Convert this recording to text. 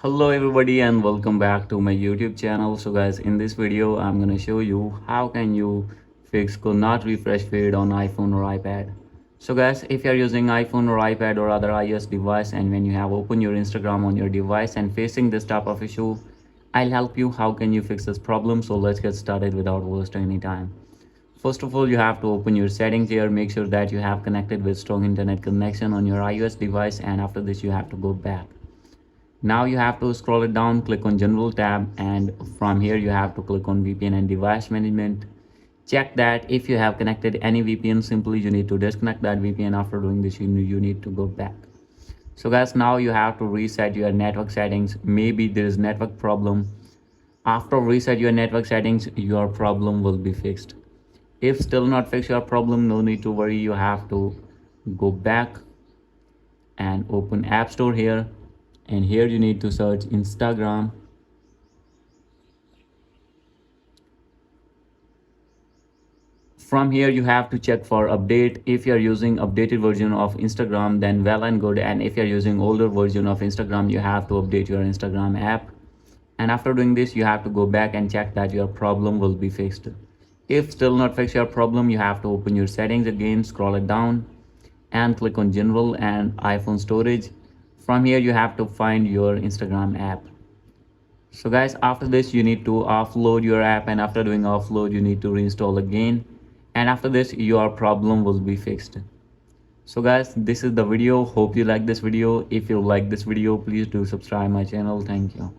Hello everybody and welcome back to my YouTube channel. So guys, in this video I'm gonna show you how can you fix could not refresh feed on iPhone or iPad. So guys, if you're using iPhone or iPad or other iOS device, and when you have opened your Instagram on your device and facing this type of issue, I'll help you how can you fix this problem. So let's get started without wasting any time. First of all, you have to open your settings here. Make sure that you have connected with strong internet connection on your iOS device, and after this you have to go back. Now you have to scroll it down, click on general tab, and from here you have to click on VPN and device management. Check that if you have connected any VPN, simply you need to disconnect that VPN. After doing this, you need to go back. So guys, now you have to reset your network settings. Maybe there is network problem. After reset your network settings, your problem will be fixed. If still not fix your problem, no need to worry. You have to go back and open App Store here, and here you need to search Instagram. From here you have to check for update. If you're using updated version of Instagram, then well and good, and if you're using older version of Instagram, you have to update your Instagram app. And after doing this, you have to go back and check that your problem will be fixed. If still not fix your problem, you have to open your settings again, scroll it down, and click on general and iPhone storage. From here you have to find your Instagram app. So guys, after this you need to offload your app, and after doing offload you need to reinstall again, and after this your problem will be fixed. So guys, this is the video. Hope you like this video. If you like this video, please do subscribe my channel. Thank you.